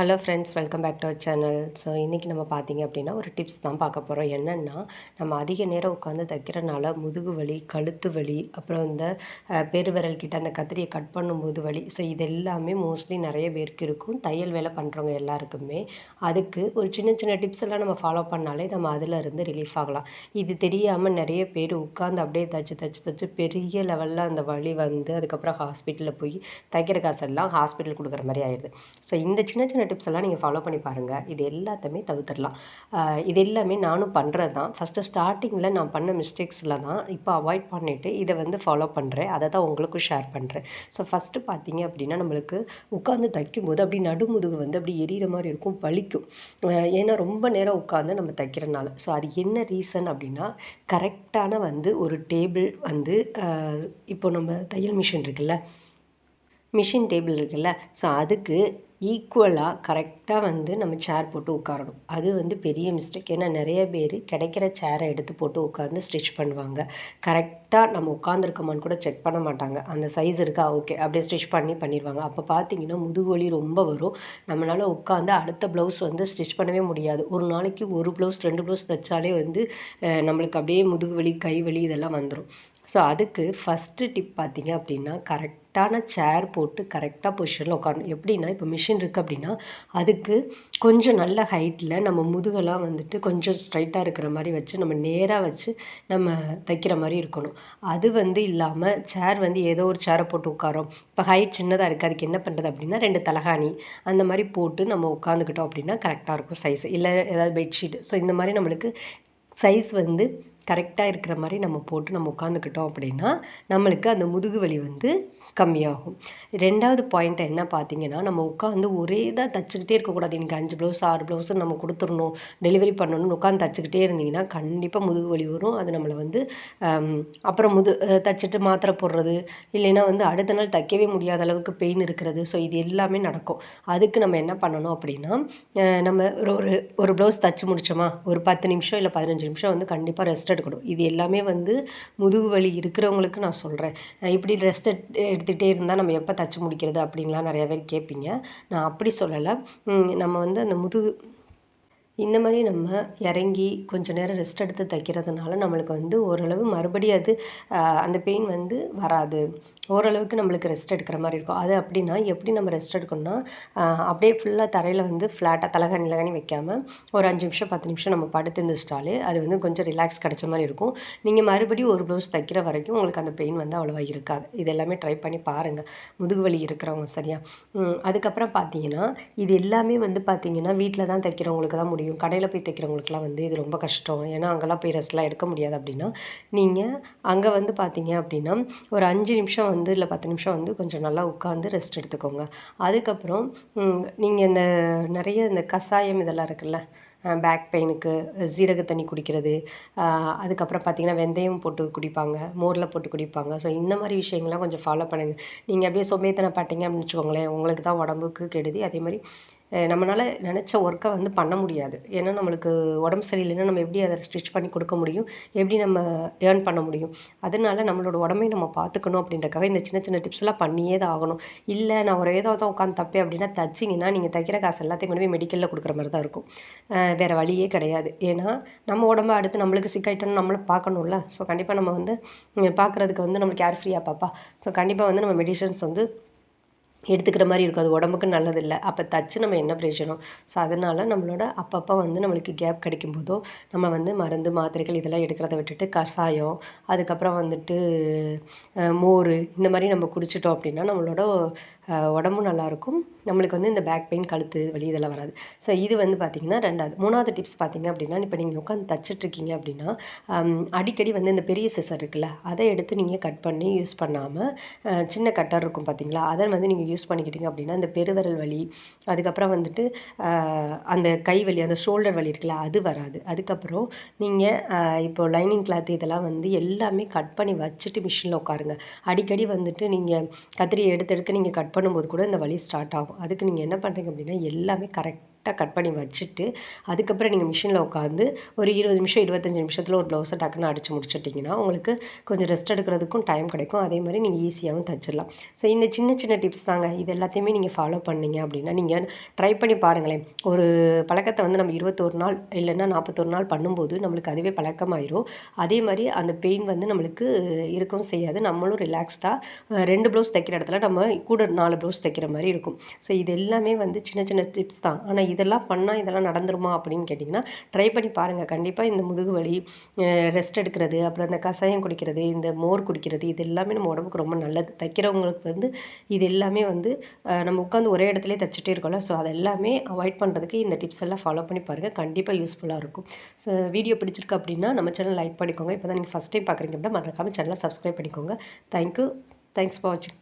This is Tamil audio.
Hello friends, welcome back to our channel. So இன்றைக்கி நம்ம பார்த்திங்க அப்படின்னா ஒரு டிப்ஸ் தான் பார்க்க போகிறோம். என்னென்னா, நம்ம அதிக நேரம் உட்காந்து தைக்கிறனால முதுகு வலி, கழுத்து வலி, அப்புறம் இந்த பெருவிரல் கிட்ட அந்த கத்திரியை கட் பண்ணும்போது வலி. ஸோ இது எல்லாமே மோஸ்ட்லி நிறைய பேருக்கு இருக்கும், தையல் வேலை பண்ணுறவங்க எல்லாருக்குமே. அதுக்கு ஒரு சின்ன சின்ன டிப்ஸ் எல்லாம் நம்ம ஃபாலோ பண்ணாலே நம்ம அதிலேருந்து ரிலீஃப் ஆகலாம். இது தெரியாமல் நிறைய பேர் உட்காந்து அப்படியே தச்சு பெரிய லெவலில் அந்த வலி வந்து அதுக்கப்புறம் ஹாஸ்பிட்டலில் போய் தைக்கிற காசெல்லாம் ஹாஸ்பிட்டல் கொடுக்குற மாதிரி ஆயிடுது. ஸோ இந்த சின்ன சின்ன டிப்ஸ் எல்லாம் நீங்கள் ஃபாலோ பண்ணி பாருங்கள். இது எல்லாத்தையுமே தவிர்த்துடலாம். இது எல்லாமே நானும் பண்ணுறது தான். ஃபஸ்ட்டு ஸ்டார்டிங்கில் நான் பண்ண மிஸ்டேக்ஸில் தான் இப்போ அவாய்ட் பண்ணிவிட்டு இதை வந்து ஃபாலோ பண்ணுறேன். அதை தான் உங்களுக்கும் ஷேர் பண்ணுறேன். ஸோ ஃபஸ்ட்டு பார்த்தீங்க அப்படின்னா, நம்மளுக்கு உட்காந்து தைக்கும்போது அப்படி நடுமுதுகு வந்து அப்படி எரியிற மாதிரி இருக்கும், வலிக்கும். ஏன்னா ரொம்ப நேரம் உட்காந்து நம்ம தைக்கிறனால. ஸோ அது என்ன ரீசன் அப்படின்னா, கரெக்டான வந்து ஒரு டேபிள் வந்து இப்போ நம்ம தையல் மிஷின் இருக்குல்ல, மிஷின் டேபிள் இருக்குல்ல, ஸோ அதுக்கு ஈக்குவலாக கரெக்டாக வந்து நம்ம சேர் போட்டு உட்காரணும். அது வந்து பெரிய மிஸ்டேக். ஏன்னா நிறைய பேர் கிடைக்கிற சேரை எடுத்து போட்டு உட்காந்து ஸ்டிச் பண்ணுவாங்க. கரெக்டாக நம்ம உட்காந்துருக்கோமான்னு கூட செக் பண்ண மாட்டாங்க. அந்த சைஸ் இருக்கா, ஓகே, அப்படியே ஸ்டிச் பண்ணிடுவாங்க. அப்போ பார்த்தீங்கன்னா முதுகு வலி ரொம்ப வரும். நம்மளால் உட்காந்து அடுத்த ப்ளவுஸ் வந்து ஸ்டிச் பண்ணவே முடியாது. ஒரு நாளைக்கு ஒரு ப்ளவுஸ் 2 ப்ளவுஸ் தைச்சாலே வந்து நம்மளுக்கு அப்படியே முதுகு வலி, கை வலி இதெல்லாம் வந்துடும். ஸோ அதுக்கு ஃபஸ்ட்டு டிப் பார்த்தீங்க அப்படின்னா, கரெக்டான சேர் போட்டு கரெக்டாக பொசிஷனில் உட்காரணும். எப்படின்னா, இப்போ மிஷின் இருக்குது அப்படின்னா அதுக்கு கொஞ்சம் நல்ல ஹைட்டில் நம்ம முதுகெல்லாம் வந்துட்டு கொஞ்சம் ஸ்ட்ரைட்டாக இருக்கிற மாதிரி வச்சு நம்ம நேராக வச்சு நம்ம தைக்கிற மாதிரி இருக்கணும். அது வந்து இல்லாமல் சேர் வந்து ஏதோ ஒரு சேரை போட்டு உட்காரோம். இப்போ ஹைட் சின்னதாக இருக்குது, அதுக்கு என்ன பண்ணுறது அப்படின்னா 2 தலகாணி அந்த மாதிரி போட்டு நம்ம உட்காந்துக்கிட்டோம் அப்படின்னா கரெக்டாக இருக்கும் சைஸ். இல்லை ஏதாவது பெட்ஷீட். ஸோ இந்த மாதிரி நம்மளுக்கு சைஸ் வந்து கரெக்டாக இருக்கிற மாதிரி நம்ம போட்டு நம்ம உட்காந்துக்கிட்டோம் அப்படின்னா நம்மளுக்கு அந்த முதுகு வலி வந்து கம்மியாகும். 2வது பாயிண்ட் என்ன பார்த்தீங்கன்னா, நம்ம உட்காந்து ஒரே இதாக தச்சுக்கிட்டே இருக்கக்கூடாது. இன்றைக்கி 5 ப்ளவுஸ் 6 ப்ளவுஸு நம்ம கொடுத்துடணும், டெலிவரி பண்ணணும்னு உட்காந்து தச்சுக்கிட்டே இருந்தீங்கன்னா கண்டிப்பாக முதுகு வலி வரும். அது நம்மளை வந்து அப்புறம் தச்சுட்டு மாத்திரை போடுறது, இல்லைன்னா வந்து அடுத்த நாள் தைக்கவே முடியாத அளவுக்கு பெயின் இருக்கிறது. ஸோ இது எல்லாமே நடக்கும். அதுக்கு நம்ம என்ன பண்ணணும் அப்படின்னா, நம்ம ஒரு ஒரு ப்ளவுஸ் தச்சு முடிச்சோமா, ஒரு 10 நிமிஷம் இல்லை 15 நிமிஷம் வந்து கண்டிப்பாக ரெஸ்ட் எடுக்கணும். இது எல்லாமே வந்து முதுகு வலி இருக்கிறவங்களுக்கு நான் சொல்கிறேன். இப்படி ரெஸ்ட் எடுத்துகிட்டே இருந்தால் நம்ம எப்போ தச்சு முடிக்கிறது அப்படின்லாம் நிறைய பேர் கேட்பீங்க. நான் அப்படி சொல்லலை. நம்ம வந்து அந்த இந்த மாதிரி நம்ம இறங்கி கொஞ்சம் நேரம் ரெஸ்ட் எடுத்து தைக்கிறதுனால நம்மளுக்கு வந்து ஓரளவு மறுபடியும் அது அந்த பெயின் வந்து வராது. ஓரளவுக்கு நம்மளுக்கு ரெஸ்ட் எடுக்கிற மாதிரி இருக்கும். அது அப்படின்னா எப்படி நம்ம ரெஸ்ட் எடுக்கணும்னா, அப்படியே ஃபுல்லாக தரையில் வந்து ஃப்ளாட்டாக தலகாணி வைக்காமல் ஒரு 5 நிமிஷம் 10 நிமிஷம் நம்ம படுத்து இருந்துச்சிட்டாலே அது வந்து கொஞ்சம் ரிலாக்ஸ் கிடைச்ச மாதிரி இருக்கும். நீங்கள் மறுபடியும் ஒரு ப்ளவுஸ் தைக்கிற வரைக்கும் உங்களுக்கு அந்த பெயின் வந்து அவ்வளோவா இருக்காது. இது எல்லாமே ட்ரை பண்ணி பாருங்கள், முதுகு வலி இருக்கிறவங்க. சரியா? அதுக்கப்புறம் பார்த்தீங்கன்னா, இது எல்லாமே வந்து பார்த்தீங்கன்னா வீட்டில் தான் தைக்கிறவங்களுக்கு தான் முடியும். கடையில் போய் தைக்கிறவங்களுக்குலாம் வந்து இது ரொம்ப கஷ்டம். ஏன்னா அங்கெல்லாம் போய் ரெஸ்ட்லாம் எடுக்க முடியாது. அப்படின்னா நீங்கள் அங்கே வந்து பார்த்தீங்க அப்படின்னா ஒரு 5 நிமிஷம் வந்து இல்லை 10 நிமிஷம் வந்து கொஞ்சம் நல்லா உட்காந்து ரெஸ்ட் எடுத்துக்கோங்க. அதுக்கப்புறம் நீங்கள் இந்த நிறைய இந்த கஷாயம் இதெல்லாம் இருக்குல்ல, பேக் பெயினுக்கு சீரக தண்ணி குடிக்கிறது, அதுக்கப்புறம் பார்த்திங்கன்னா வெந்தயம் போட்டு குடிப்பாங்க, மோரில் போட்டு குடிப்பாங்க. ஸோ இந்த மாதிரி விஷயங்கள்லாம் கொஞ்சம் ஃபாலோ பண்ணுங்கள். நீங்கள் அப்படியே சோம்பேறித்தனம் பட்டீங்க அப்படின்னு வச்சுக்கோங்களேன், உங்களுக்கு தான் உடம்புக்கு கெடுதி. அதே மாதிரி நம்மளால் நினச்ச ஒர்க்கை வந்து பண்ண முடியாது. ஏன்னா நம்மளுக்கு உடம்பு சரியில்லைன்னா நம்ம எப்படி அதை ஸ்டிச் பண்ணி கொடுக்க முடியும், எப்படி நம்ம ஏர்ன் பண்ண முடியும்? அதனால நம்மளோட உடம்பையும் நம்ம பார்த்துக்கணும் அப்படின்றக்காக இந்த சின்ன சின்ன டிப்ஸ்லாம் பண்ணியே தான் ஆகணும். இல்லை நான் ஒரே தான் உட்காந்து தப்பேன் அப்படின்னா தச்சிங்கன்னா நீங்கள் தைக்கிற காசு எல்லாத்தையும் கொண்டு போய் மெடிக்கலில் கொடுக்குற மாதிரி தான் இருக்கும். வேறு வழியே கிடையாது. ஏன்னா நம்ம உடம்பு அடுத்து நம்மளுக்கு சிக்காயிட்டோன்னு நம்மளும் பார்க்கணும்ல. ஸோ கண்டிப்பாக நம்ம வந்து பார்க்குறதுக்கு வந்து நம்மளுக்கு கேர் ஃப்ரீயாக பாப்பா. ஸோ கண்டிப்பாக வந்து நம்ம மெடிசன்ஸ் வந்து எடுத்துக்கிற மாதிரி இருக்கும். அது உடம்புக்கு நல்லதில்லை. அப்போ தச்சு நம்ம என்ன பிரயோஜனம்? ஸோ அதனால் நம்மளோட அப்பப்போ வந்து நம்மளுக்கு கேப் கிடைக்கும்போதோ நம்ம வந்து மருந்து மாத்திரைகள் இதெல்லாம் எடுக்கிறத விட்டுட்டு கஷாயம், அதுக்கப்புறம் வந்துட்டு மோர் இந்த மாதிரி நம்ம குடிச்சிட்டோம் அப்படின்னா நம்மளோட உடம்பும் நல்லாயிருக்கும். நம்மளுக்கு வந்து இந்த பேக் பெயின், கழுத்து வலி இதெல்லாம் வராது. ஸோ இது வந்து பார்த்திங்கன்னா 2வது. 3வது டிப்ஸ் பார்த்திங்க அப்படின்னா, இப்போ நீங்கள் உட்காந்து தச்சிட்ருக்கீங்க அப்படின்னா அடிக்கடி வந்து இந்த பெரிய சிசர் இருக்குல்ல, அதை எடுத்து நீங்கள் கட் பண்ணி யூஸ் பண்ணாமல் சின்ன கட்டர் இருக்கும் பார்த்தீங்களா, அதை வந்து நீங்கள் யூஸ் பண்ணிக்கிட்டீங்க அப்படின்னா இந்த பெருவிரல் வலி, அதுக்கப்புறம் வந்துட்டு அந்த கை வலி, அந்த ஷோல்டர் வலி இருக்குல்ல, அது வராது. அதுக்கப்புறம் நீங்கள் இப்போ லைனிங் கிளாத் இதெல்லாம் வந்து எல்லாமே கட் பண்ணி வச்சுட்டு மிஷினில் உட்காருங்க. அடிக்கடி வந்துட்டு நீங்கள் கத்திரியை எடுத்து எடுத்து நீங்கள் கட் பண்ணும்போது கூட இந்த வலி ஸ்டார்ட் ஆகும். அதுக்கு நீங்கள் என்ன பண்ணுறீங்க அப்படின்னா எல்லாமே கரெக்டாக கரெக்டாக கட் பண்ணி வச்சுட்டு, அதுக்கப்புறம் நீங்கள் மிஷினில் உட்காந்து ஒரு 20 நிமிஷம் 25 நிமிஷத்தில் ஒரு ப்ளவுஸை டக்குன்னு அடித்து முடிச்சுட்டிங்கன்னா உங்களுக்கு கொஞ்சம் ரெஸ்ட் எடுக்கிறதுக்கும் டைம் கிடைக்கும். அதே மாதிரி நீங்கள் ஈஸியாகவும் தச்சிடலாம். ஸோ இந்த சின்ன சின்ன டிப்ஸ் தாங்க. இது எல்லாத்தையுமே நீங்கள் ஃபாலோ பண்ணீங்க அப்படின்னா நீங்கள் ட்ரை பண்ணி பாருங்களேன். ஒரு பழக்கத்தை வந்து நம்ம 21 நாள் இல்லைன்னா 41 நாள் பண்ணும்போது நம்மளுக்கு அதுவே பழக்கமாயிரும். அதே மாதிரி அந்த பெயின் வந்து நம்மளுக்கு இருக்கவும் செய்யாது. நம்மளும் ரிலாக்ஸ்டாக 2 ப்ளவுஸ் தைக்கிற இடத்துல நம்ம கூட 4 ப்ளவுஸ் தைக்கிற மாதிரி இருக்கும். ஸோ இது எல்லாமே வந்து சின்ன சின்ன டிப்ஸ் தான். ஆனால் இதெல்லாம் பண்ணால் இதெல்லாம் நடந்துருமா அப்படின்னு கேட்டிங்கன்னா ட்ரை பண்ணி பாருங்கள். கண்டிப்பாக இந்த முதுகு வலி, ரெஸ்ட் எடுக்கிறது, அப்புறம் இந்த கஷாயம் குடிக்கிறது, இந்த மோர் குடிக்கிறது, இது எல்லாமே நம்ம உடம்புக்கு ரொம்ப நல்லது. தைக்கிறவங்களுக்கு வந்து இது எல்லாமே வந்து நம்ம உட்காந்து ஒரே இடத்துலயே தைச்சிட்டே இருக்கோம்ல, ஸோ அது எல்லாமே அவாய்ட் பண்ணுறதுக்கு இந்த டிப்ஸ் எல்லாம் ஃபாலோ பண்ணி பாருங்கள். கண்டிப்பாக யூஸ்ஃபுல்லாக இருக்கும். ஸோ வீடியோ பிடிச்சிருக்கு அப்படின்னா நம்ம சேனல் லைக் பண்ணிக்கோங்க. இப்போ தான் நீங்கள் ஃபஸ்ட் டைம் பார்க்குறீங்க அப்படின்னா மறக்காம சேனலை சப்ஸ்கிரைப் பண்ணிக்கோங்க. தேங்க்யூ. தேங்க்ஸ் ஃபார் வாட்சிங்.